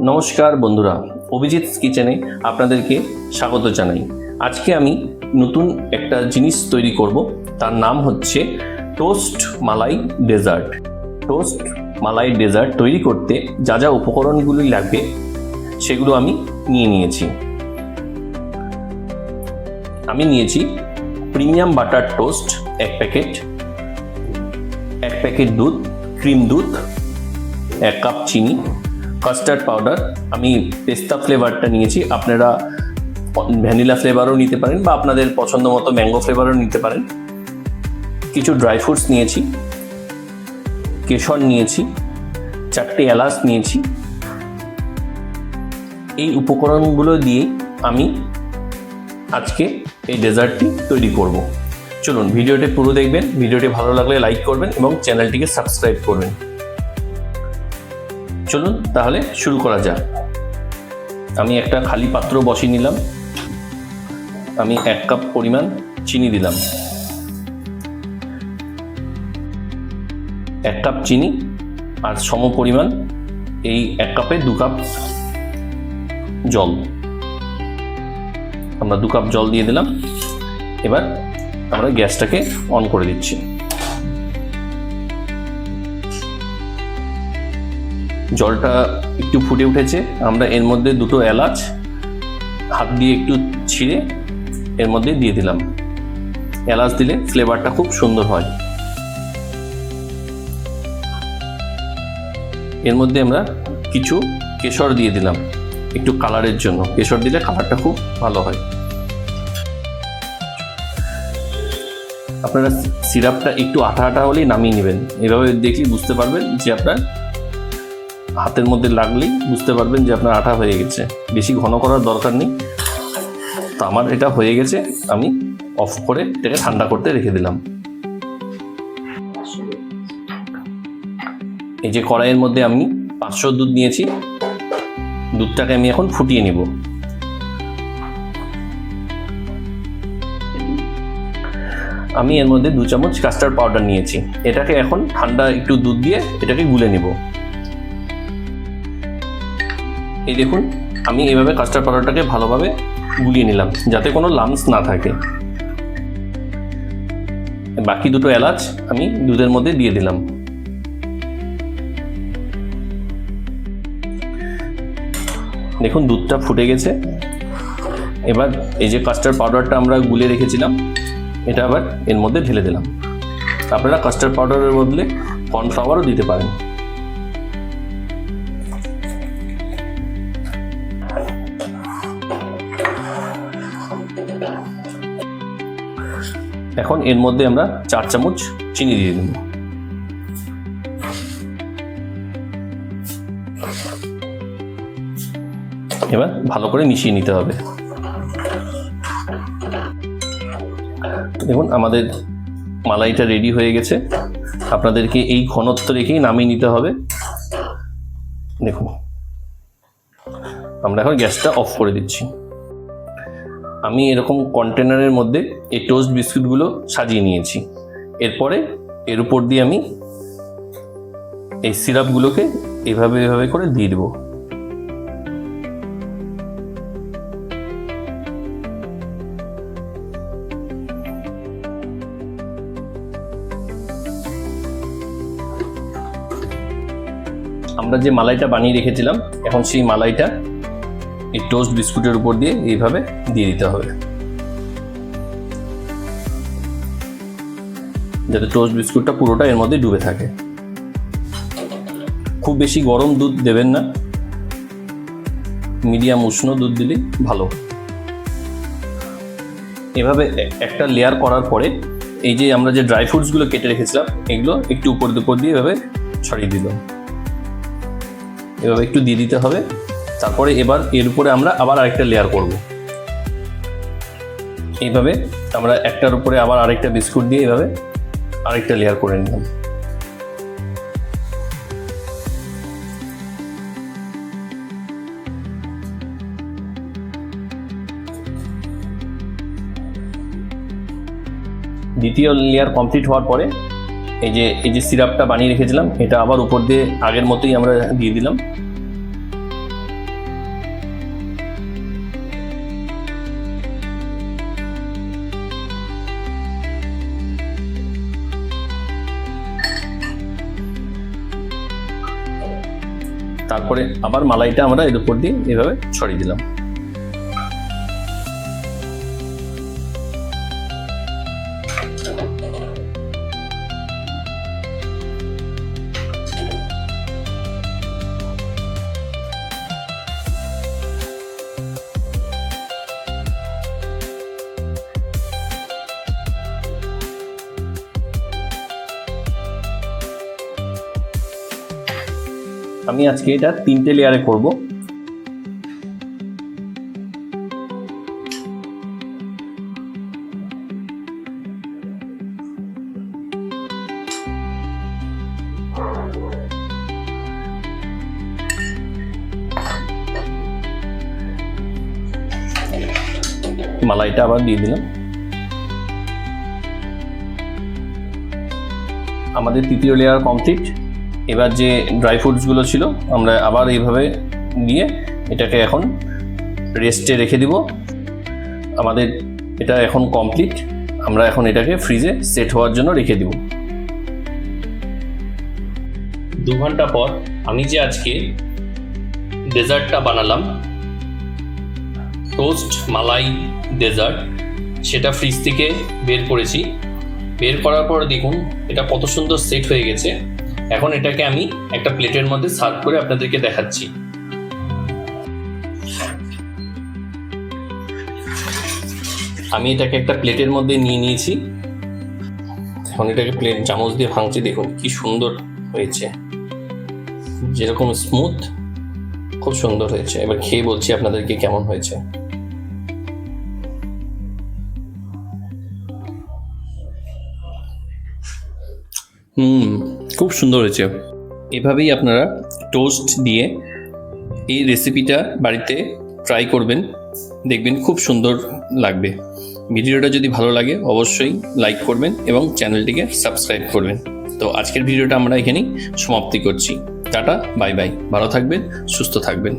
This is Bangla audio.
নমস্কার বন্ধুরা, অভিজিৎস কিচেনে আপনাদেরকে স্বাগত জানাই। আজকে আমি নতুন একটা জিনিস তৈরি করব, তার নাম হচ্ছে টোস্ট মালাই ডেজার্ট। টোস্ট মালাই ডেজার্ট তৈরি করতে যা যা উপকরণগুলি লাগবে সেগুলো আমি নিয়েছি। আমি নিয়েছি প্রিমিয়াম বাটার টোস্ট 1 প্যাকেট দুধ, ক্রিম দুধ, 1 কাপ চিনি, কাস্টার্ড পাউডার, আমি পেস্তা ফ্লেভারটা নিয়েছি, আপনারা ভ্যানিলা ফ্লেভারও নিতে পারেন বা আপনাদের পছন্দ মতো ম্যাঙ্গো ফ্লেভারও নিতে পারেন। কিছু ড্রাই ফ্রুটস নিয়েছি, কেশর নিয়েছি, 4টে এলাচ নিয়েছি। এই উপকরণগুলো দিয়ে আমি আজকে এই ডেজার্টটি তৈরি করব। চলুন ভিডিওটি পুরো দেখবেন, ভিডিওটি ভালো লাগলে লাইক করবেন এবং চ্যানেলটিকে সাবস্ক্রাইব করবেন। চলুন তাহলে শুরু করা যাক। আমি একটা খালি পাত্র বসিয়ে নিলাম, আমি 1 কাপ পরিমাণ চিনি দিলাম। 1 কাপ চিনি আর সম পরিমাণ এই 1 কাপে 2 কাপ জল, আমরা 2 কাপ জল দিয়ে দিলাম। এবার আমরা গ্যাসটাকে অন করে দিচ্ছি। জলটা একটু ফুটে উঠেছে, আমরা এর মধ্যে 2টো এলাচ হাত দিয়ে একটু ছিঁড়ে এর মধ্যে দিয়ে দিলাম। এলাচ দিলে ফ্লেভারটা খুব সুন্দর হয়। এর মধ্যে আমরা কিছু কেশর দিয়ে দিলাম একটু কালারের জন্য, কেশর দিলে কালারটা খুব ভালো হয়। আপনারা সিরাপটা একটু আঠা আঠা হলেই নামিয়ে নেবেন। এভাবে দেখলেই বুঝতে পারবেন যে আপনার হাতের মধ্যে লাগলেই বুঝতে পারবেন যে আপনার আঠা হয়ে গেছে, বেশি ঘন করার দরকার নেই। তো আমার এটা হয়ে গেছে, আমি অফ করে এটাকে ঠান্ডা করতে রেখে দিলাম। এই যে কড়াইয়ের মধ্যে আমি 500 দুধ নিয়েছি, দুধটাকে আমি এখন ফুটিয়ে নিব। আমি এর মধ্যে 2 চামচ কাস্টার্ড পাউডার নিয়েছি, এটাকে এখন ঠান্ডা একটু দুধ দিয়ে এটাকে গুলে নিব। এই দেখুন, আমি এইভাবে কাস্টার্ড পাউডারটাকে ভালোভাবে গুলিয়ে নিলাম যাতে কোনো লাম্পস না থাকে। বাকি 2টো এলাচ আমি দুধের মধ্যে দিয়ে দিলাম। দেখুন দুধটা ফুটে গেছে। এবার এই যে কাস্টার্ড পাউডারটা আমরা গুলে রেখেছিলাম এটা আবার এর মধ্যে ঢেলে দিলাম। আপনারা কাস্টার্ড পাউডারের বদলে কর্নফ্লাওয়ারও দিতে পারেন। এখন এর মধ্যে আমরা 4 চামচ চিনি দিয়ে দেব। এবার ভালো করে মিশিয়ে নিতে হবে। দেখুন আমাদের মালাইটা রেডি হয়ে গেছে। আপনাদেরকে এই ঘনত্ব রেখেই নামিয়ে নিতে হবে। দেখুন আমরা এখন গ্যাসটা অফ করে দিচ্ছি। আমি এরকম কন্টেনারের মধ্যে এই টোস্ট বিস্কুটগুলো সাজিয়ে নিয়েছি। এরপরে এর উপর দিয়ে আমি এই সিরাপগুলোকে এভাবে করে দিয়ে দেবো। আমরা যে মালাইটা বানিয়ে রেখেছিলাম, এখন সেই মালাইটা এই টোস্ট বিস্কুটের উপর দিয়ে এইভাবে দিয়ে দিতে হবে যাতে টোস্ট বিস্কুটটা পুরোটা এর মধ্যে ডুবে থাকে। খুব বেশি গরম দুধ দেবেন না, মিডিয়াম উষ্ণ দুধ দিলেই ভালো। এভাবে একটা লেয়ার করার পরে এই যে আমরা যে ড্রাই ফ্রুটসগুলো কেটে রেখেছিলাম এগুলো একটু উপর দিয়ে এভাবে ছড়িয়ে দিলাম। এভাবে একটু দিয়ে দিতে হবে। তারপরে এবার এর উপরে আমরা আবার আরেকটা লেয়ার করব। এইভাবে আমরা একটার উপরে আবার আরেকটা বিস্কুট দিয়ে এভাবে আরেকটা লেয়ার করে নিলাম। দ্বিতীয় লেয়ার কমপ্লিট হওয়ার পরে এই যে সিরাপটা বানিয়ে রেখেছিলাম এটা আবার উপর দিয়ে আগের মতোই আমরা দিয়ে দিলাম। তারপরে আবার মালাইটা আমরা এর উপর দিয়ে এভাবে ছড়িয়ে দিলাম। আমি আজকে এটা 3টে লেয়ারে করব। মালাইটা আবার দিয়ে দিলাম। আমাদের তৃতীয় লেয়ার কমপ্লিট। এবার যে ড্রাই ফ্রুটসগুলো ছিল আমরা আবার এইভাবে দিয়ে এটাকে এখন রেস্টে রেখে দিব। আমাদের এটা এখন কমপ্লিট। আমরা এখন এটাকে ফ্রিজে সেট হওয়ার জন্য রেখে দিব। 2 ঘন্টা পর আমি যে আজকে ডেজার্টটা বানালাম, টোস্ট মালাই ডেজার্ট, সেটা ফ্রিজ থেকে বের করেছি। বের করার পর দেখুন এটা কত সুন্দর সেট হয়ে গেছে। এখন এটাকে আমি একটা প্লেটের মধ্যে সার্ভ করে আপনাদেরকে দেখাচ্ছি। আমি এটাকে একটা প্লেটের মধ্যে নিয়ে নিয়েছি। এখন এটাকে প্লেট চামচ দিয়ে ভাঙছি, দেখুন কি সুন্দর হয়েছে, যেরকম স্মুথ, খুব সুন্দর হয়েছে। এবার খেয়ে বলছি আপনাদেরকে কেমন হয়েছে। খুব সুন্দর হয়েছে। এভাবেই আপনারা টোস্ট দিয়ে এই রেসিপিটা বাড়িতে ট্রাই করবেন, দেখবেন খুব সুন্দর লাগবে। ভিডিওটা যদি ভালো লাগে অবশ্যই লাইক করবেন এবং চ্যানেলটিকে সাবস্ক্রাইব করবেন। তো আজকের ভিডিওটা আমরা এখানেই সমাপ্তি করছি। টাটা, বাই বাই, ভালো থাকবেন, সুস্থ থাকবেন।